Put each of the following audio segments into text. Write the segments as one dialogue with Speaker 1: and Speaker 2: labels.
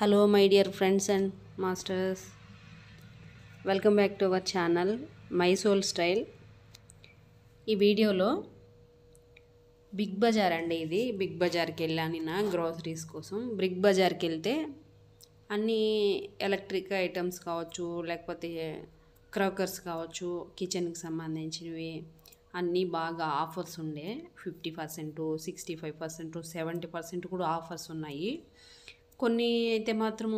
Speaker 1: Hello my dear friends and masters, welcome back to our channel My Soul Style. ఈ వీడియోలో big Bazar అండి, ఇది big బజార్కి వెళ్ళాను నిన్న గ్రోసరీస్ కోసం. బిగ్ బజార్కి వెళ్తే అన్ని ఎలక్ట్రిక్ ఐటమ్స్ కావచ్చు, లేకపోతే క్రాకర్స్ కావచ్చు, కిచెన్కి సంబంధించినవి అన్నీ బాగా ఆఫర్స్ ఉండే 50%, 65%, 70% కూడా ఆఫర్స్ ఉన్నాయి. కొన్ని అయితే మాత్రము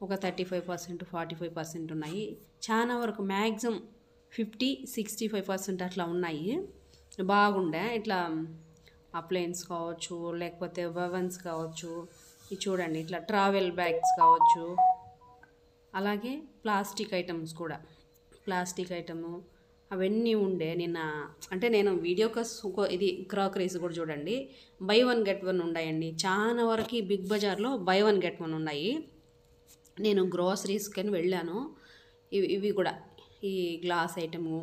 Speaker 1: ఒక 35%, 45% ఉన్నాయి. చాలా వరకు మ్యాక్సిమం 50-65% అట్లా ఉన్నాయి. బాగుండే ఇట్లా అప్లయన్స్ కావచ్చు, లేకపోతే ఓవెన్స్ కావచ్చు, ఇది చూడండి ఇట్లా ట్రావెల్ బ్యాగ్స్ కావచ్చు, అలాగే ప్లాస్టిక్ ఐటమ్స్ కూడా, ప్లాస్టిక్ ఐటము అవన్నీ ఉండే నిన్న. అంటే నేను వీడియో ఇది క్రాకరీస్ కూడా చూడండి, బై వన్ గెట్ వన్ ఉన్నాయండి. చాలా వరకు బిగ్ బజార్లో బై వన్ గెట్ వన్ ఉన్నాయి. నేను గ్రోసరీస్కి అని వెళ్ళాను. ఇవి కూడా ఈ గ్లాస్ ఐటము,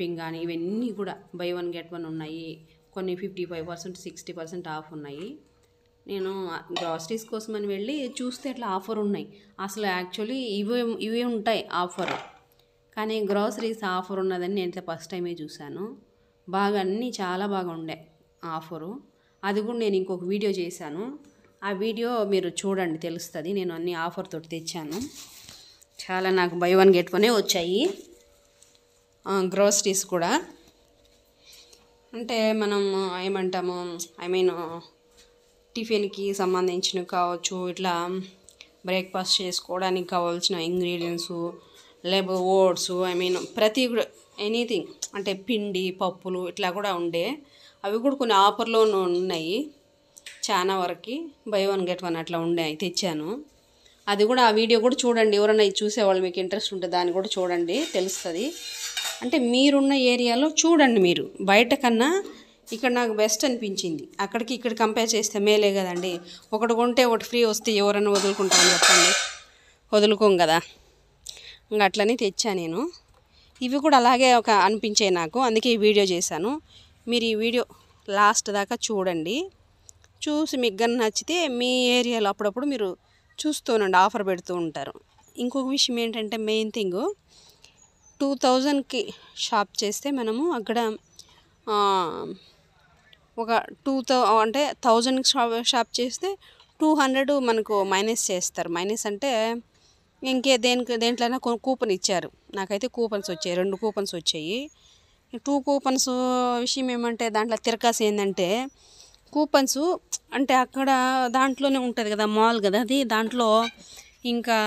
Speaker 1: పింగాణి, ఇవన్నీ కూడా బై వన్ గెట్ వన్ ఉన్నాయి. కొన్ని 55%, 60% ఆఫ్ ఉన్నాయి. నేను గ్రాసరీస్ కోసం అని వెళ్ళి చూస్తే ఇట్లా ఆఫర్ ఉన్నాయి. అసలు యాక్చువల్లీ ఇవే ఉంటాయి ఆఫర్, కానీ గ్రాసరీస్ ఆఫర్ ఉన్నదని నేను ఫస్ట్ టైమే చూశాను. బాగా అన్నీ చాలా బాగా ఉండే ఆఫరు. అది కూడా నేను ఇంకొక వీడియో చేశాను, ఆ వీడియో మీరు చూడండి తెలుస్తుంది. నేను అన్ని ఆఫర్ తోటి తెచ్చాను. చాలా నాకు బై వన్ గెట్ వనే వచ్చాయి గ్రాసరీస్ కూడా. అంటే మనం ఏమంటాము, టిఫిన్కి సంబంధించినవి కావచ్చు, ఇట్లా బ్రేక్ఫాస్ట్ చేసుకోవడానికి కావాల్సిన ఇంగ్రీడియంట్స్, లేబో ఓట్స్, ప్రతి ఎనీథింగ్, అంటే పిండి పప్పులు ఇట్లా కూడా ఉండే. అవి కూడా కొన్ని ఆఫర్లో ఉన్నాయి. చాలా వరకు బై వన్ గెట్ వన్ అట్లా ఉండే, తెచ్చాను. అది కూడా ఆ వీడియో కూడా చూడండి. ఎవరైనా ఇది చూసేవాళ్ళు మీకు ఇంట్రెస్ట్ ఉంటే దాన్ని కూడా చూడండి, తెలుస్తుంది. అంటే మీరున్న ఏరియాలో చూడండి. మీరు బయట కన్నా ఇక్కడ నాకు బెస్ట్ అనిపించింది. అక్కడికి ఇక్కడ కంపేర్ చేస్తే మేలే కదండి. ఒకటి కొంటే ఒకటి ఫ్రీ వస్తే ఎవరైనా వదులుకుంటామని చెప్పండి, వదులుకోం కదా. ఇంకా అట్లని తెచ్చా నేను. ఇవి కూడా అలాగే ఒక అనిపించాయి నాకు, అందుకే ఈ వీడియో చేశాను. మీరు ఈ వీడియో లాస్ట్ దాకా చూడండి. చూసి మీకు కానీ నచ్చితే మీ ఏరియాలో అప్పుడప్పుడు మీరు చూస్తూనండి, ఆఫర్ పెడుతూ ఉంటారు. ఇంకొక విషయం ఏంటంటే, మెయిన్ థింగ్ 2000కి షాప్ చేస్తే మనము అక్కడ ఒక 2000 అంటే 1000కి షాప్ చేస్తే 200 మనకు మైనస్ చేస్తారు. మైనస్ అంటే దేంట్లోనే కూపన్ ఇచ్చారు. నాకైతే కూపన్స్ వచ్చాయి, 2 కూపన్స్ వచ్చాయి. 2 కూపన్స్ విషయం ఏమంటే, దాంట్లో తిరకాసు ఏంటంటే, కూపన్స్ అంటే అక్కడ దాంట్లోనే ఉంటుంది కదా, మాల్ కదా అది, దాంట్లో ఇంకా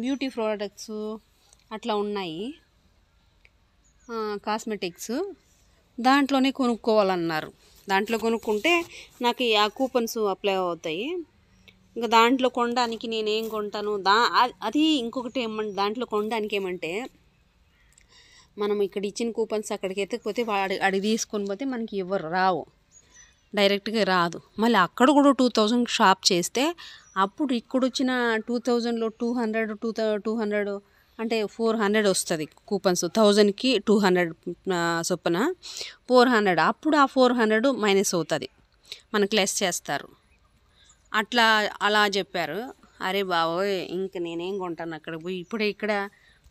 Speaker 1: బ్యూటీ ప్రోడక్ట్స్ అట్లా ఉన్నాయి, కాస్మెటిక్స్, దాంట్లోనే కొనుక్కోవాలన్నారు. దాంట్లో కొనుక్కుంటే నాకు ఆ కూపన్స్ అప్లై అవుతాయి. ఇంకా దాంట్లో కొనడానికి నేనేం కొంటాను, అది ఇంకొకటి ఏమంటే, దాంట్లో కొనడానికి ఏమంటే, మనం ఇక్కడ ఇచ్చిన కూపన్స్ అక్కడికి ఎత్తకపోతే అడిగి తీసుకొని పోతే మనకి ఎవరు రావు, డైరెక్ట్గా రాదు. మళ్ళీ అక్కడ కూడా 2000 షాప్ చేస్తే అప్పుడు ఇక్కడ వచ్చిన 2000లో 200 అంటే 400 వస్తుంది కూపన్స్. 1000కి 200 చొప్పున 400. అప్పుడు ఆ 400 మైనస్ అవుతుంది, మనకు లెస్ చేస్తారు. అలా చెప్పారు. అరే బాబోయ్, ఇంక నేనేం కొంటాను అక్కడ పోయి. ఇప్పుడే ఇక్కడ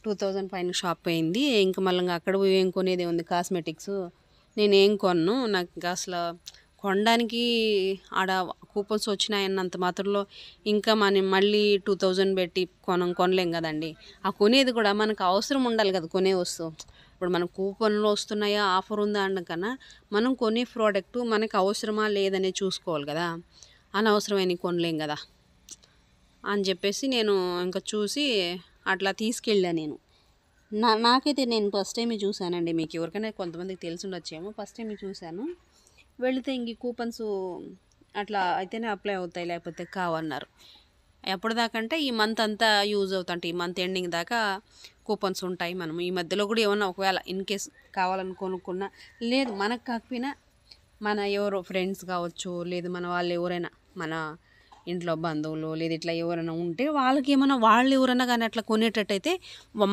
Speaker 1: 2000 పైన షాప్ అయింది, ఇంక మళ్ళీ అక్కడ పోయి ఏం కొనేది ఉంది కాస్మెటిక్స్. నేనేం కొన్ను, నాకు ఇంకా అసలు కొనడానికి ఆడ కూపన్స్ వచ్చినాయన్నంత మాత్రంలో ఇంకా మనం మళ్ళీ 2000 పెట్టి కొనలేం కదండి. ఆ కొనేది కూడా మనకు అవసరం ఉండాలి కదా, కొనే వస్తువు. ఇప్పుడు మన కూపన్లో వస్తున్నాయా, ఆఫర్ ఉందా అనకన్నా మనం కొనే ప్రోడక్ట్ మనకు అవసరమా లేదనే చూసుకోవాలి కదా. అనవసరమైన కొనలేం కదా అని చెప్పేసి నేను ఇంకా చూసి అట్లా తీసుకెళ్ళా. నాకైతే నేను ఫస్ట్ టైమే చూశానండి. మీకు ఎవరికైనా కొంతమందికి తెలిసి ఉండొచ్చేమో, ఫస్ట్ టైమే చూశాను. వెళితే ఇంక కూపన్స్ అట్లా అయితేనే అప్లై అవుతాయి, లేకపోతే కావన్నారు. ఎప్పటిదాకంటే ఈ మంత్ అంతా యూజ్ అవుతుంటే, ఈ మంత్ ఎండింగ్ దాకా కూపన్స్ ఉంటాయి. మనం ఈ మధ్యలో కూడా ఏమన్నా ఒకవేళ ఇన్ కేస్ కావాలని కొనుక్కున్నా, లేదు మనకు కాకపోయినా మన ఎవరో ఫ్రెండ్స్ కావచ్చు, లేదు మన వాళ్ళు ఎవరైనా, మన ఇంట్లో బంధువులు, లేదు ఇట్లా ఎవరైనా ఉంటే వాళ్ళకి ఏమైనా, వాళ్ళు ఎవరైనా కానీ అట్లా కొనేటట్టయితే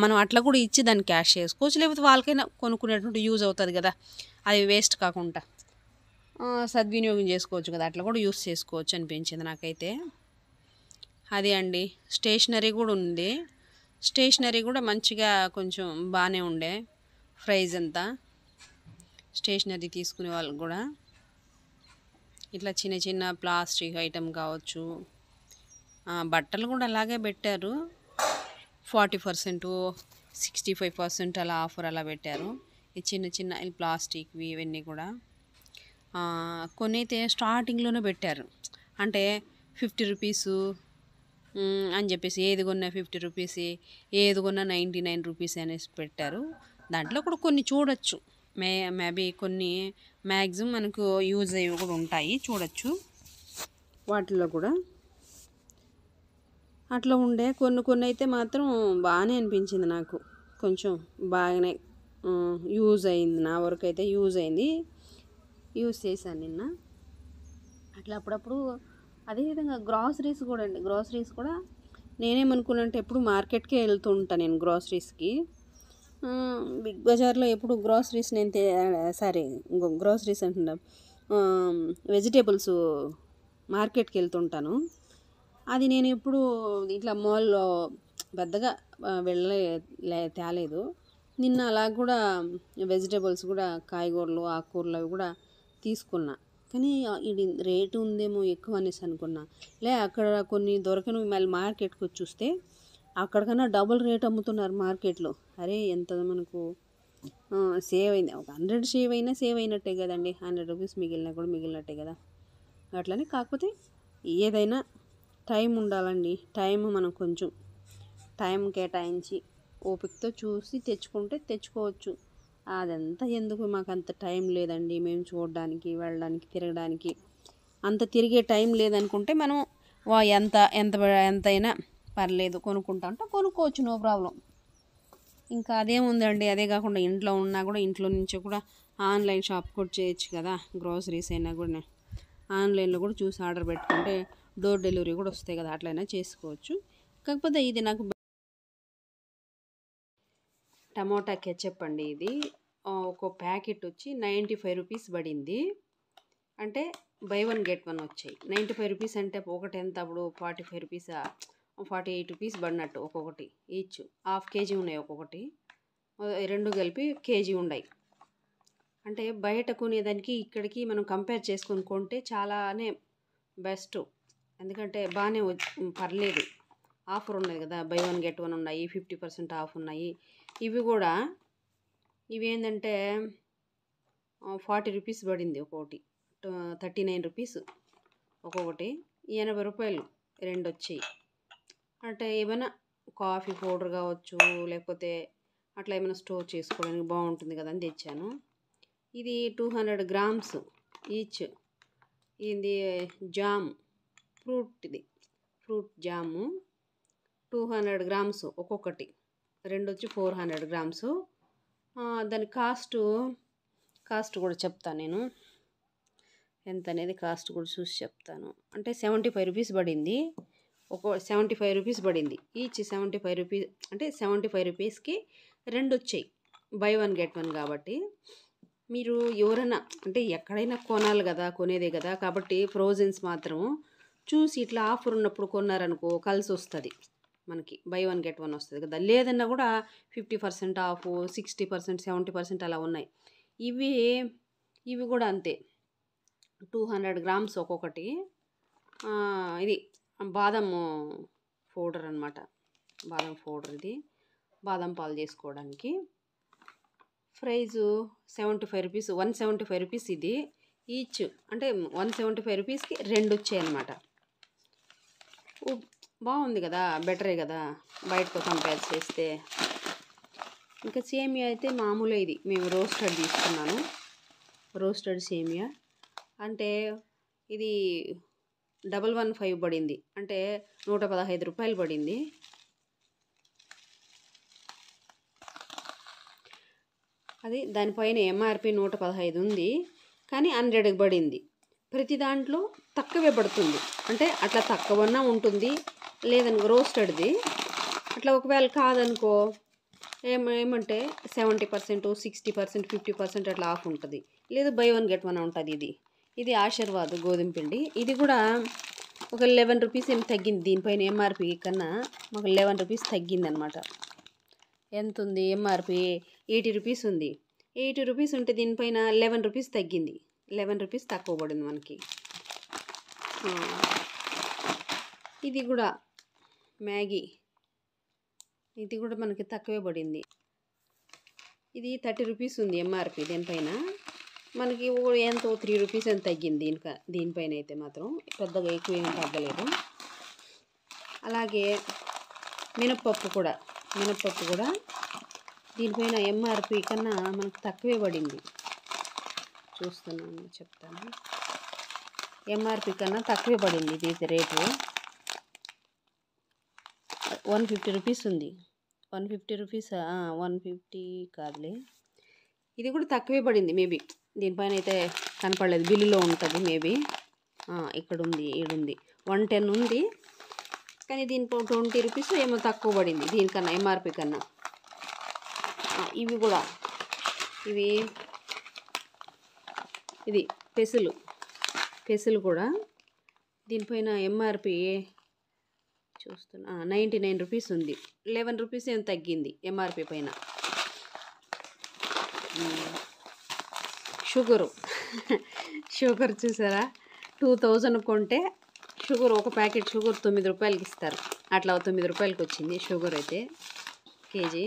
Speaker 1: మనం అట్లా కూడా ఇచ్చి దాన్ని క్యాష్ చేసుకోవచ్చు, లేకపోతే వాళ్ళకైనా కొనుక్కునేటువంటి యూజ్ అవుతుంది కదా, అది వేస్ట్ కాకుండా సద్వినియోగం చేసుకోవచ్చు కదా, అట్లా కూడా యూస్ చేసుకోవచ్చు అనిపించింది నాకైతే. అది అండి. స్టేషనరీ కూడా ఉంది. స్టేషనరీ కూడా మంచిగా కొంచెం బాగానే ఉండే ప్రైజ్ అంతా. స్టేషనరీ తీసుకునే వాళ్ళకి కూడా ఇట్లా చిన్న చిన్న ప్లాస్టిక్ ఐటెం కావచ్చు. బట్టలు కూడా అలాగే పెట్టారు. 40%, 65% అలా ఆఫర్ అలా పెట్టారు. ఈ చిన్న చిన్న ప్లాస్టిక్వి ఇవన్నీ కూడా కొన్ని అయితే స్టార్టింగ్లోనే పెట్టారు. అంటే 50 రూపీసు అని చెప్పేసి ఏది కొన్నా 50 రూపీస్, ఏది కొన్నా 99 రూపీస్ అనేసి పెట్టారు. దాంట్లో కూడా కొన్ని చూడొచ్చు. మేబీ కొన్ని మ్యాక్సిమం మనకు యూజ్ అయ్యి కూడా ఉంటాయి, చూడొచ్చు. వాటిల్లో కూడా అట్లా ఉండే కొన్ని అయితే మాత్రం బాగానే అనిపించింది నాకు. కొంచెం బాగానే యూజ్ అయింది, నా వరకు అయితే యూజ్ అయింది, యూజ్ చేశాను నిన్న. అట్లా అప్పుడప్పుడు అదేవిధంగా గ్రాసరీస్ కూడా అండి. గ్రాసరీస్ కూడా నేనేమనుకున్నానంటే ఎప్పుడు మార్కెట్కే వెళ్తూ ఉంటాను నేను గ్రాసరీస్కి. బిగ్ బజార్లో ఎప్పుడు గ్రాసరీస్ నేను గ్రాసరీస్ అంటున్నా, వెజిటేబుల్స్ మార్కెట్కి వెళ్తుంటాను. అది నేను ఎప్పుడు ఇట్లా మాల్లో పెద్దగా తేలేదు. నిన్న అలా కూడా వెజిటేబుల్స్ కూడా కాయగూరలు ఆకుకూరలు అవి కూడా తీసుకున్నా. కానీ ఇది రేటు ఉందేమో ఎక్కువ అనేసి అనుకున్నా. అక్కడ కొన్ని దొరకనివి మళ్ళీ మార్కెట్కి వచ్చి చూస్తే అక్కడికన్నా డబుల్ రేట్ అమ్ముతున్నారు మార్కెట్లో. అరే ఎంత మనకు సేవ్ అయింది. ఒక 100 సేవ్ అయినట్టే కదండి. 100 రూపీస్ మిగిలినా కూడా మిగిలినట్టే కదా. అట్లనే కాకపోతే ఏదైనా టైం ఉండాలండి. టైం మనం కొంచెం టైం కేటాయించి ఓపికతో చూసి తెచ్చుకోవచ్చు. అదంతా ఎందుకు, మాకు అంత టైం లేదండి, మేము చూడడానికి వెళ్ళడానికి తిరగడానికి అంత తిరిగే టైం లేదనుకుంటే మనం ఎంతైనా పర్లేదు కొనుక్కుంటా అంటే కొనుక్కోవచ్చు, నో ప్రాబ్లం. ఇంకా అదేముందండి. అదే కాకుండా ఇంట్లో ఉన్నా కూడా ఇంట్లో నుంచి కూడా ఆన్లైన్ షాప్ కూడా చేయొచ్చు కదా. గ్రోసరీస్ అయినా కూడా ఆన్లైన్లో కూడా చూసి ఆర్డర్ పెట్టుకుంటే డోర్ డెలివరీ కూడా వస్తాయి కదా, అట్లయినా చేసుకోవచ్చు. కాకపోతే ఇది నాకు టమోటా కెచప్ అండి. ఇది ఒక ప్యాకెట్ వచ్చి 95 రూపీస్ పడింది. అంటే బై 1 గెట్ 1 వచ్చాయి. 95 రూపీస్ అంటే ఒకటి ఎంత అప్పుడు 45 రూపీసా, 48 రూపీస్ పడినట్టు ఒక్కొక్కటి ఈచ్. హాఫ్ కేజీ ఉన్నాయి ఒక్కొక్కటి, రెండు కలిపి కేజీ ఉన్నాయి. అంటే బయట కొనేదానికి ఇక్కడికి మనం కంపేర్ చేసుకొని కొంటే చాలానే బెస్ట్. ఎందుకంటే బాగానే పర్లేదు, ఆఫర్ ఉన్నది కదా. బై 1 గెట్ 1 ఉన్నాయి, 50% ఆఫ్ ఉన్నాయి. ఇవి ఏంటంటే 40 రూపీస్ పడింది ఒక్కొక్కటి, 39 రూపీస్ ఒక్కొక్కటి, 80 రూపాయలు రెండు వచ్చాయి. అంటే ఏమైనా కాఫీ పౌడర్ కావచ్చు, లేకపోతే అట్లా ఏమైనా స్టోర్ చేసుకోవడానికి బాగుంటుంది కదా అని తెచ్చాను. ఇది 200 గ్రామ్స్ ఈచ్. ఇది జామ్, ఫ్రూట్ జాము 200 గ్రామ్స్ ఒక్కొక్కటి, రెండు వచ్చి 400 గ్రామ్స్. దాని కాస్ట్ కూడా చెప్తాను నేను ఎంత అనేది. కాస్ట్ కూడా చూసి చెప్తాను. అంటే 75 రూపీస్ పడింది. 75 రూపీస్ పడింది ఈచ్. 75 రూపీస్ అంటే 75 రూపీస్కి రెండు వచ్చాయి, బై 1 గెట్ 1 కాబట్టి. మీరు ఎవరైనా అంటే ఎక్కడైనా కొనాలి కదా, కొనేదే కదా కాబట్టి ఫ్రోజన్స్ మాత్రం చూసి ఇట్లా ఆఫర్ ఉన్నప్పుడు కొన్నారనుకో కలిసి వస్తుంది మనకి. బై 1 గెట్ 1 వస్తుంది కదా. లేదన్నా కూడా 50% ఆఫ్, 60%, 70% అలా ఉన్నాయి. ఇవి కూడా అంతే, 200 గ్రామ్స్ ఒక్కొక్కటి. ఇది బాదం పౌడర్ అనమాట. బాదం పౌడర్, ఇది బాదం పాలు చేసుకోవడానికి. ప్రైజు 75 రూపీస్, 175 రూపీస్ ఇది ఈచ్. అంటే 175 రూపీస్కి రెండు వచ్చాయి అన్నమాట. బాగుంది కదా, బెటరే కదా బయటతో కంపేర్ చేస్తే. ఇంకా సేమియా అయితే మామూలే. ఇది మేము రోస్టెడ్ తీసుకున్నాను, రోస్టెడ్ సేమియా. అంటే ఇది 115 పడింది, అంటే 115 రూపాయలు పడింది. అది దానిపైన ఎంఆర్పి 115 ఉంది, కానీ 100కి పడింది. ప్రతి దాంట్లో తక్కువే పడుతుంది. అంటే అట్లా తక్కువన్నా ఉంటుంది, లేదనుకో రోస్టెడ్ది అట్లా ఒకవేళ కాదనుకో ఏమంటే 70%, 60%, 50% అట్లా ఆఫ్ ఉంటుంది. లేదు బై 1 గెట్ 1 ఉంటుంది. ఇది ఆశీర్వాద్ గోధుమ పిండి. ఇది కూడా ఒక 11 రూపీస్ ఏమి తగ్గింది దీనిపైన ఎంఆర్పి కన్నా మాకు 11 రూపీస్ తగ్గింది అనమాట. ఎంత ఉంది ఎంఆర్పి 80 రూపీస్ ఉంది. 80 రూపీస్ ఉంటే దీనిపైన 11 రూపీస్ తగ్గింది. 11 రూపీస్ తక్కువ పడింది మనకి. ఇది కూడా మ్యాగీ, ఇది కూడా మనకి తక్కువే పడింది. ఇది 30 రూపీస్ ఉంది ఎంఆర్పి. దీనిపైన మనకి ఎంతో 3 రూపీస్ అని తగ్గింది. దీనిపైన అయితే మాత్రం పెద్దగా ఎక్కువ ఏం తగ్గలేదు. అలాగే మినప్పప్పు కూడా దీనిపైన ఎంఆర్పి కన్నా మనకు తక్కువే పడింది. చూస్తున్నాను, చెప్తాను. ఎంఆర్పి కన్నా తక్కువే పడింది. ఇది రేటు 150 రూపీస్ ఉంది. 150 రూపీస్ 150 కాదులే, ఇది కూడా తక్కువే పడింది. మేబీ దీనిపైన అయితే కనపడలేదు, బిల్లులో ఉంటుంది మేబీ. ఇక్కడ ఉంది, ఈడుంది 110 ఉంది. కానీ దీనిపై 20 రూపీస్ ఏమో తక్కువ పడింది దీనికన్నా, ఎంఆర్పి కన్నా. ఇవి కూడా ఇది పెసులు కూడా దీనిపైన ఎంఆర్పి చూస్తున్నా 99 రూపీస్ ఉంది. 11 రూపీస్ ఏం తగ్గింది ఎంఆర్పి పైన. షుగర్ చూసారా, 2000 కొంటే షుగర్, ఒక ప్యాకెట్ షుగర్ 9 రూపాయలకి ఇస్తారు. అట్లా 9 రూపాయలకి వచ్చింది షుగర్ అయితే కేజీ.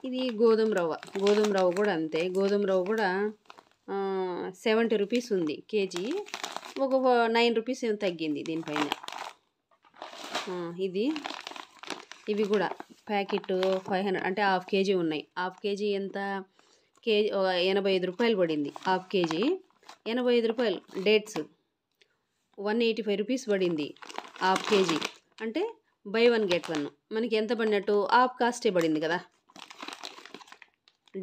Speaker 1: ఇది గోధుమ రవ్వ కూడా అంతే. గోధుమ రవ్వ కూడా 70 రూపీస్ ఉంది కేజీ. ఒక 9 రూపీస్ ఏం తగ్గింది దీనిపైన. ఇవి కూడా ప్యాకెట్ 500 అంటే హాఫ్ కేజీ ఉన్నాయి. హాఫ్ కేజీ ఎంత, కేజీ 85 రూపాయలు పడింది. హాఫ్ కేజీ 85 రూపాయలు. డేట్స్ 185 రూపీస్ పడింది హాఫ్ కేజీ. అంటే బై 1 గెట్ 1. మనకి ఎంత పడినట్టు, హాఫ్ కాస్టే పడింది కదా.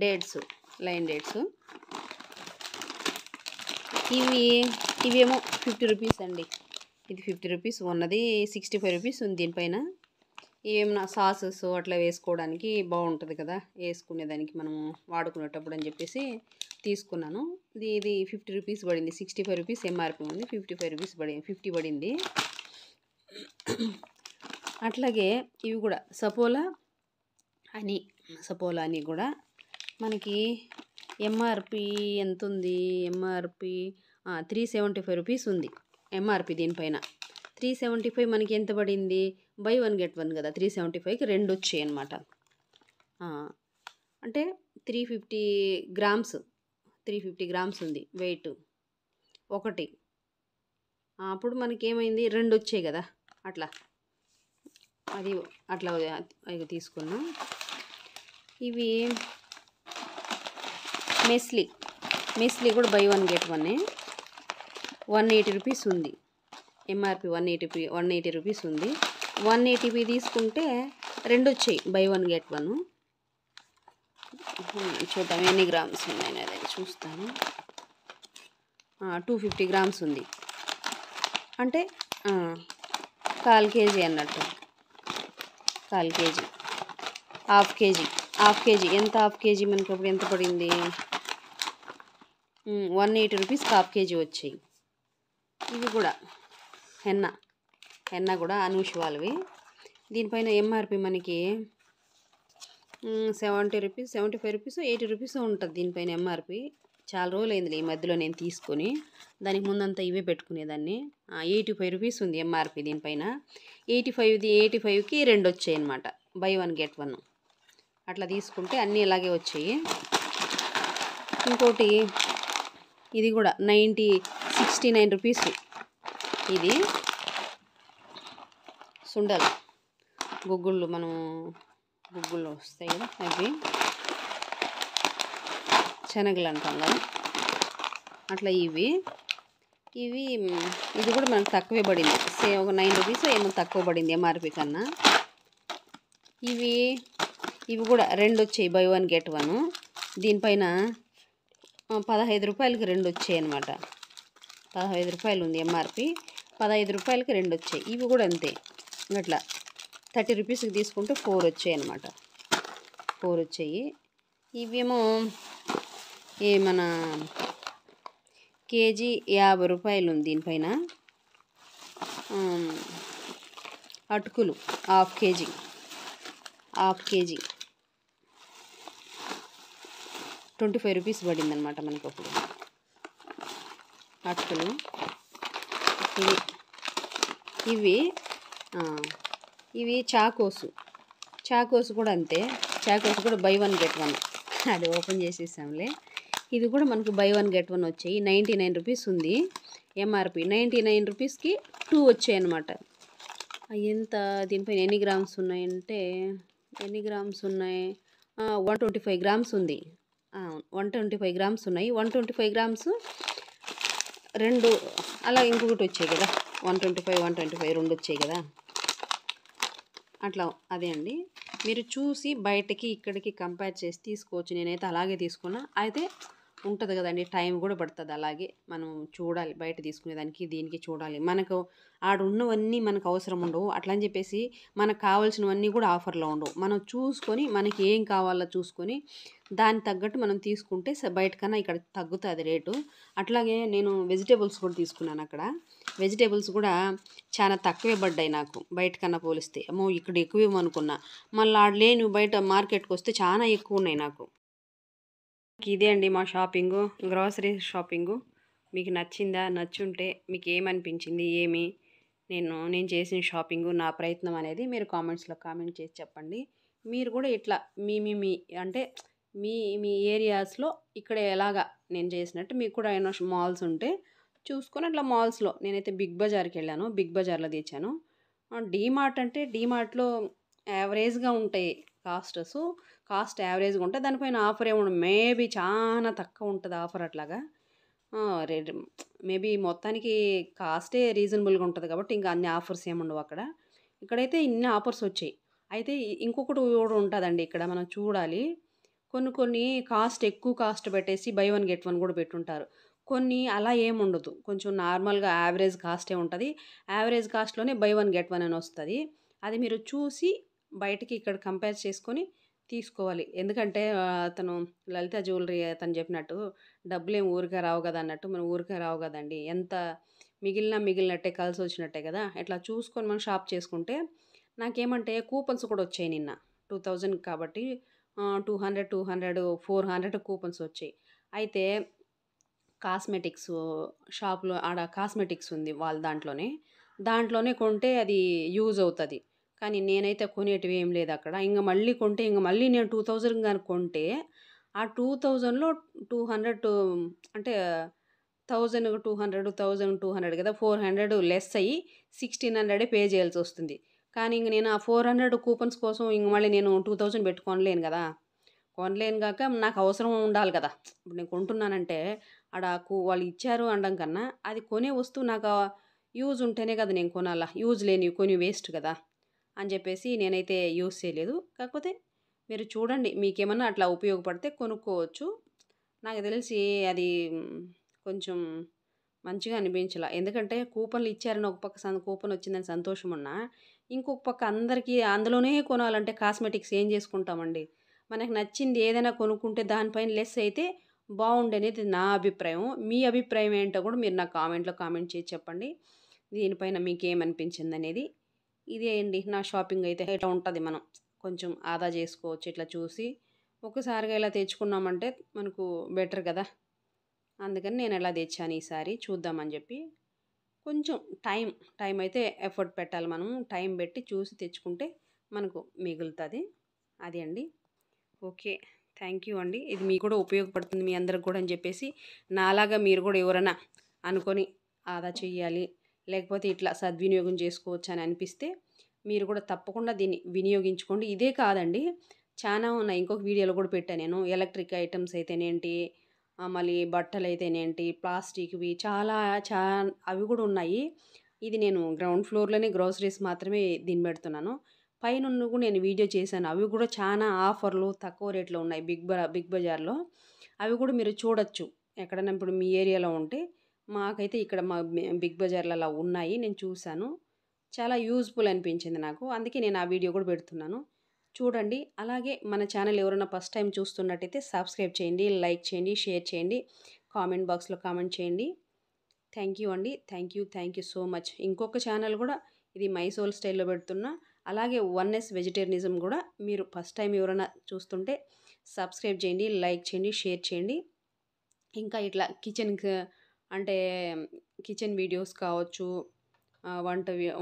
Speaker 1: డేట్స్, లైన్ డేట్స్ ఇవేమో 50 రూపీస్ అండి. ఇది 50 రూపీస్ ఉన్నది. 65 రూపీస్ ఉంది దీనిపైన. ఏమన్నా సాసెస్ అట్లా వేసుకోవడానికి బాగుంటుంది కదా, వేసుకునేదానికి మనము వాడుకునేటప్పుడు అని చెప్పేసి తీసుకున్నాను. ఇది 50 రూపీస్ పడింది. 65 రూపీస్ ఎంఆర్పి ఉంది. 55 రూపీస్ 50 పడింది. అట్లాగే ఇవి కూడా సపోలా అని కూడా మనకి ఎంఆర్పి ఎంత ఉంది, ఎంఆర్పి 375 రూపీస్ ఉంది ఎంఆర్పి దీనిపైన. 375 మనకి ఎంత పడింది, బై 1 గెట్ 1 కదా. 375కి 2 వచ్చాయి అన్నమాట. అంటే 350 గ్రామ్స్ ఉంది వెయిట్ ఒకటి. అప్పుడు మనకి ఏమైంది, 2 వచ్చాయి కదా. అట్లా అవి తీసుకున్నాం. ఇవి మెస్లీ కూడా బై 1 గెట్ 1. 180 రూపీస్ ఉంది ఎంఆర్పి. 180 రూపీస్ ఉంది. 180 తీసుకుంటే 2 వచ్చాయి బై 1 గెట్ 1. చూద్దాం ఎన్ని గ్రామ్స్ ఉన్నాయి అదే చూస్తాను. 250 గ్రామ్స్ ఉంది. అంటే 1/4 కేజీ అన్నట్టు. 1/4 కేజీ, హాఫ్ కేజీ ఎంత, హాఫ్ కేజీ మనకి అప్పుడు ఎంత పడింది, 180 రూపీస్కి హాఫ్ కేజీ వచ్చాయి. ఇవి కూడా హెన్నా కూడా అనూష్ వాళ్ళవి. దీనిపైన ఎంఆర్పి మనకి 70 రూపీస్, 75 రూపీస్, 80 రూపీస్ ఉంటుంది దీనిపైన ఎంఆర్పి. చాలా రోజులు అయింది ఈ మధ్యలో నేను తీసుకొని. దానికి ముందంతా ఇవే పెట్టుకునేదాన్ని. 85 రూపీస్ ఉంది ఎంఆర్పి దీనిపైన. 85కి 2 వచ్చాయి అన్నమాట. బై 1 గెట్ 1 అట్లా తీసుకుంటే అన్నీ ఇలాగే వచ్చాయి. ఇంకోటి ఇది కూడా 69 రూపీస్. ఇది సుండలు, గుగ్గుళ్ళు వస్తాయి కదా, అవి శనగలు అంటాం కదా అట్లా. ఇది కూడా మనకు తక్కువే పడింది. ఒక 9 రూపీస్ ఏమో తక్కువ పడింది ఎంఆర్పి కన్నా. ఇవి కూడా 2 వచ్చాయి బై 1 గెట్ 1. దీనిపైన 15 రూపాయలకి 2 వచ్చాయి అన్నమాట. 15 రూపాయలు ఉంది ఎంఆర్పి. 15 రూపాయలకి 2 వచ్చాయి. ఇవి కూడా అంతే. అట్లా 30 రూపీస్కి తీసుకుంటే 4 వచ్చాయి అన్నమాట. 4 వచ్చాయి. ఇవేమో మన కేజీ 50 రూపాయలు ఉంది దీనిపైన. అటుకులు హాఫ్ కేజీ 25 రూపీస్ పడిందనమాట మనకు అప్పుడు అటుకులు. ఇవి చాకోసు కూడా అంతే. చాకోసు కూడా బై 1 గెట్ 1, అది ఓపెన్ చేసేసాంలే. ఇది కూడా మనకు బై 1 గెట్ 1 వచ్చాయి. 99 రూపీస్ ఉంది ఎంఆర్పి. 99 రూపీస్కి 2 వచ్చాయి అనమాట. ఎంత దీనిపైన ఎన్ని గ్రామ్స్ ఉన్నాయంటే 125 గ్రామ్స్ ఉంది. 125 గ్రామ్స్ ఉన్నాయి. 125 గ్రామ్స్ 2 అలా ఇంకొకటి వచ్చాయి కదా, 125 2 వచ్చాయి కదా అట్లా. అదే అండి, మీరు చూసి బయటకి ఇక్కడికి కంపేర్ చేసి తీసుకోవచ్చు. నేనైతే అలాగే తీసుకున్నా. అయితే ఉంటుంది కదండి, టైం కూడా పడుతుంది. అలాగే మనం చూడాలి, బయట తీసుకునేదానికి దీనికి చూడాలి. మనకు ఆడ ఉన్నవన్నీ మనకు అవసరం ఉండవు. అట్లా అని చెప్పేసి మనకు కావాల్సినవన్నీ కూడా ఆఫర్లో ఉండవు. మనం చూసుకొని మనకి ఏం కావాలో చూసుకొని దానికి తగ్గట్టు మనం తీసుకుంటే బయట కన్నా ఇక్కడ తగ్గుతుంది రేటు. అట్లాగే నేను వెజిటేబుల్స్ కూడా తీసుకున్నాను. అక్కడ వెజిటేబుల్స్ కూడా చాలా తక్కువే పడ్డాయి నాకు బయట కన్నా పోలిస్తే. అమ్మో ఇక్కడ ఎక్కువేమనుకున్నా, మళ్ళీ ఆడ లేని బయట మార్కెట్కి వస్తే చాలా ఎక్కువ ఉన్నాయి నాకు. ఇదే అండి మా షాపింగు, గ్రాసరీ షాపింగు. మీకు నచ్చిందా? నచ్చుంటే మీకు ఏమనిపించింది, నేను చేసిన షాపింగు, నా ప్రయత్నం అనేది మీరు కామెంట్స్లో కామెంట్ చేసి చెప్పండి. మీరు కూడా ఇట్లా మీ అంటే మీ ఏరియాస్లో ఇక్కడ ఎలాగా నేను చేసినట్టు మీకు కూడా ఏమైనా మాల్స్ ఉంటే చూసుకొని అట్లా మాల్స్లో. నేనైతే బిగ్ బజార్కి వెళ్ళాను, బిగ్ బజార్లో తెచ్చాను. డీమార్ట్ అంటే డీమార్ట్లో యావరేజ్గా ఉంటాయి కాస్ట్ యావరేజ్గా ఉంటుంది. దానిపైన ఆఫర్ ఏమి ఉండదు. మేబీ చాలా తక్కువ ఉంటుంది ఆఫర్. అట్లాగా రేట్ మేబీ మొత్తానికి కాస్టే రీజనబుల్గా ఉంటుంది కాబట్టి ఇంకా అన్ని ఆఫర్స్ ఏమి ఉండవు అక్కడ. ఇక్కడైతే ఇన్ని ఆఫర్స్ వచ్చాయి. అయితే ఇంకొకటి కూడా ఉంటుందండి ఇక్కడ, మనం చూడాలి. కొన్ని ఎక్కువ కాస్ట్ పెట్టేసి బై 1 గెట్ 1 కూడా పెట్టుంటారు. కొన్ని అలా ఏముండదు, కొంచెం నార్మల్గా యావరేజ్ కాస్టే ఉంటుంది. యావరేజ్ కాస్ట్లోనే బై 1 గెట్ 1 అని వస్తుంది. అది మీరు చూసి బయటికి ఇక్కడ కంపేర్ చేసుకొని తీసుకోవాలి. ఎందుకంటే అతను లలిత జ్యువెలరీ అతను చెప్పినట్టు డబ్బులేం ఊరికే రావు కదా అన్నట్టు, మనం ఊరికే రావు కదండి. ఎంత మిగిలినట్టే, కలిసి వచ్చినట్టే కదా. ఇట్లా చూసుకొని మనం షాప్ చేసుకుంటే. నాకేమంటే కూపన్స్ కూడా వచ్చాయి నిన్న 2000 కాబట్టి 200 400 కూపన్స్ వచ్చాయి. అయితే కాస్మెటిక్స్ షాప్లో ఆడ కాస్మెటిక్స్ ఉంది వాళ్ళ దాంట్లోనే కొంటే అది యూజ్ అవుతుంది. కానీ నేనైతే కొనేటివి ఏం లేదు అక్కడ. ఇంక మళ్ళీ కొంటే మళ్ళీ నేను 2000 కానీ కొంటే ఆ 2000లో 200 అంటే 1200 కదా, 400 లెస్ అయ్యి 1600 పే చేయాల్సి వస్తుంది. కానీ ఇంక నేను ఆ 400 కూపన్స్ కోసం ఇంక మళ్ళీ నేను 2000 పెట్టి కొనలేను కదా. కొనలేను కాక నాకు అవసరం ఉండాలి కదా. ఇప్పుడు నేను కొంటున్నానంటే ఆడ వాళ్ళు ఇచ్చారు అనడం కన్నా అది కొనే వస్తువు నాకు యూజ్ ఉంటేనే కదా నేను కొనాలా. యూజ్ లేనివి కొని వేస్ట్ కదా అని చెప్పేసి నేనైతే యూజ్ చేయలేదు. కాకపోతే మీరు చూడండి, మీకేమన్నా అట్లా ఉపయోగపడితే కొనుక్కోవచ్చు. నాకు తెలిసి అది కొంచెం మంచిగా అనిపించలా. ఎందుకంటే కూపన్లు ఇచ్చారని ఒక పక్క కూపన్ వచ్చిందని సంతోషం ఉన్నా, ఇంకొక పక్క అందరికీ అందులోనే కొనాలంటే కాస్మెటిక్స్ ఏం చేసుకుంటామండి. మనకు నచ్చింది ఏదైనా కొనుక్కుంటే దానిపైన లెస్ అయితే బాగుండనేది నా అభిప్రాయం. మీ అభిప్రాయం ఏంటో కూడా మీరు నాకు కామెంట్లో కామెంట్ చేసి చెప్పండి. దీనిపైన మీకు ఏమనిపించింది అనేది. ఇదే అండి నా షాపింగ్ అయితే. ఇట్లా ఉంటుంది, మనం కొంచెం ఆదా చేసుకోవచ్చు ఇట్లా చూసి. ఒక్కసారిగా ఇలా తెచ్చుకున్నామంటే మనకు బెటర్ కదా. అందుకని నేను ఎలా తెచ్చాను ఈసారి చూద్దామని చెప్పి. కొంచెం టైం అయితే ఎఫర్ట్ పెట్టాలి. మనం టైం పెట్టి చూసి తెచ్చుకుంటే మనకు మిగులుతుంది. అది అండి. ఓకే, థ్యాంక్ యూ అండి. ఇది మీకు కూడా ఉపయోగపడుతుంది మీ అందరికి కూడా అని చెప్పేసి, నాలాగా మీరు కూడా ఎవరైనా అనుకొని ఆదా చెయ్యాలి, లేకపోతే ఇట్లా సద్వినియోగం చేసుకోవచ్చు అని అనిపిస్తే మీరు కూడా తప్పకుండా దీన్ని వినియోగించుకోండి. ఇదే కాదండి, చాలా ఉన్నాయి. ఇంకొక వీడియోలో కూడా పెట్టాను నేను. ఎలక్ట్రిక్ ఐటమ్స్ అయితేనేంటి, మళ్ళీ బట్టలు అయితేనేంటి, ప్లాస్టిక్వి అవి కూడా ఉన్నాయి. ఇది నేను గ్రౌండ్ ఫ్లోర్లోనే గ్రోసరీస్ మాత్రమే దీన్ని పెడుతున్నాను. పైన కూడా నేను వీడియో చేశాను. అవి కూడా చాలా ఆఫర్లు తక్కువ రేట్లో ఉన్నాయి బిగ్ బజార్లో. అవి కూడా మీరు చూడొచ్చు ఎక్కడైనా ఇప్పుడు మీ ఏరియాలో ఉంటే. మాకైతే ఇక్కడ మా బిగ్ బజార్లో అలా ఉన్నాయి, నేను చూశాను. చాలా యూజ్ఫుల్ అనిపించింది నాకు. అందుకే నేను ఆ వీడియో కూడా పెడుతున్నాను, చూడండి. అలాగే మన ఛానల్ ఎవరైనా ఫస్ట్ టైం చూస్తున్నట్టయితే సబ్స్క్రైబ్ చేయండి, లైక్ చేయండి, షేర్ చేయండి, కామెంట్ బాక్స్లో కామెంట్ చేయండి. థ్యాంక్ యూ అండి. Thank you so much. ఇంకొక ఛానల్ కూడా ఇది మై సోల్ స్టైల్‌లో పెడుతున్నా. అలాగే వన్‌ఎస్ వెజిటేరియనిజం కూడా మీరు ఫస్ట్ టైం ఎవరైనా చూస్తుంటే సబ్స్క్రైబ్ చేయండి, లైక్ చేయండి, షేర్ చేయండి. ఇంకా ఇట్లా అంటే కిచెన్ వీడియోస్ కావచ్చు,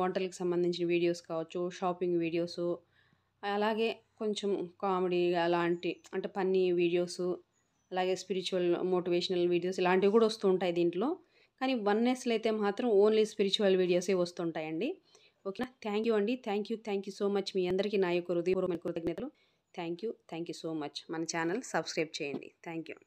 Speaker 1: వంటలకు సంబంధించిన వీడియోస్ కావచ్చు, షాపింగ్ వీడియోసు, అలాగే కొంచెం కామెడీ అలాంటి అంటే ఫన్నీ వీడియోసు, అలాగే స్పిరిచువల్ మోటివేషనల్ వీడియోస్ ఇలాంటివి కూడా వస్తూ ఉంటాయి దీంట్లో. కానీ వన్‌ఎస్‌లో అయితే మాత్రం ఓన్లీ స్పిరిచువల్ వీడియోసే వస్తుంటాయండి. ఓకేనా? థ్యాంక్ యూ అండి. Thank you so much. మీ అందరికీ నా యొక్క హృదయపూర్వకమైన కృతజ్ఞతలు. Thank you so much. మన ఛానల్ సబ్స్క్రైబ్ చేయండి. Thank you.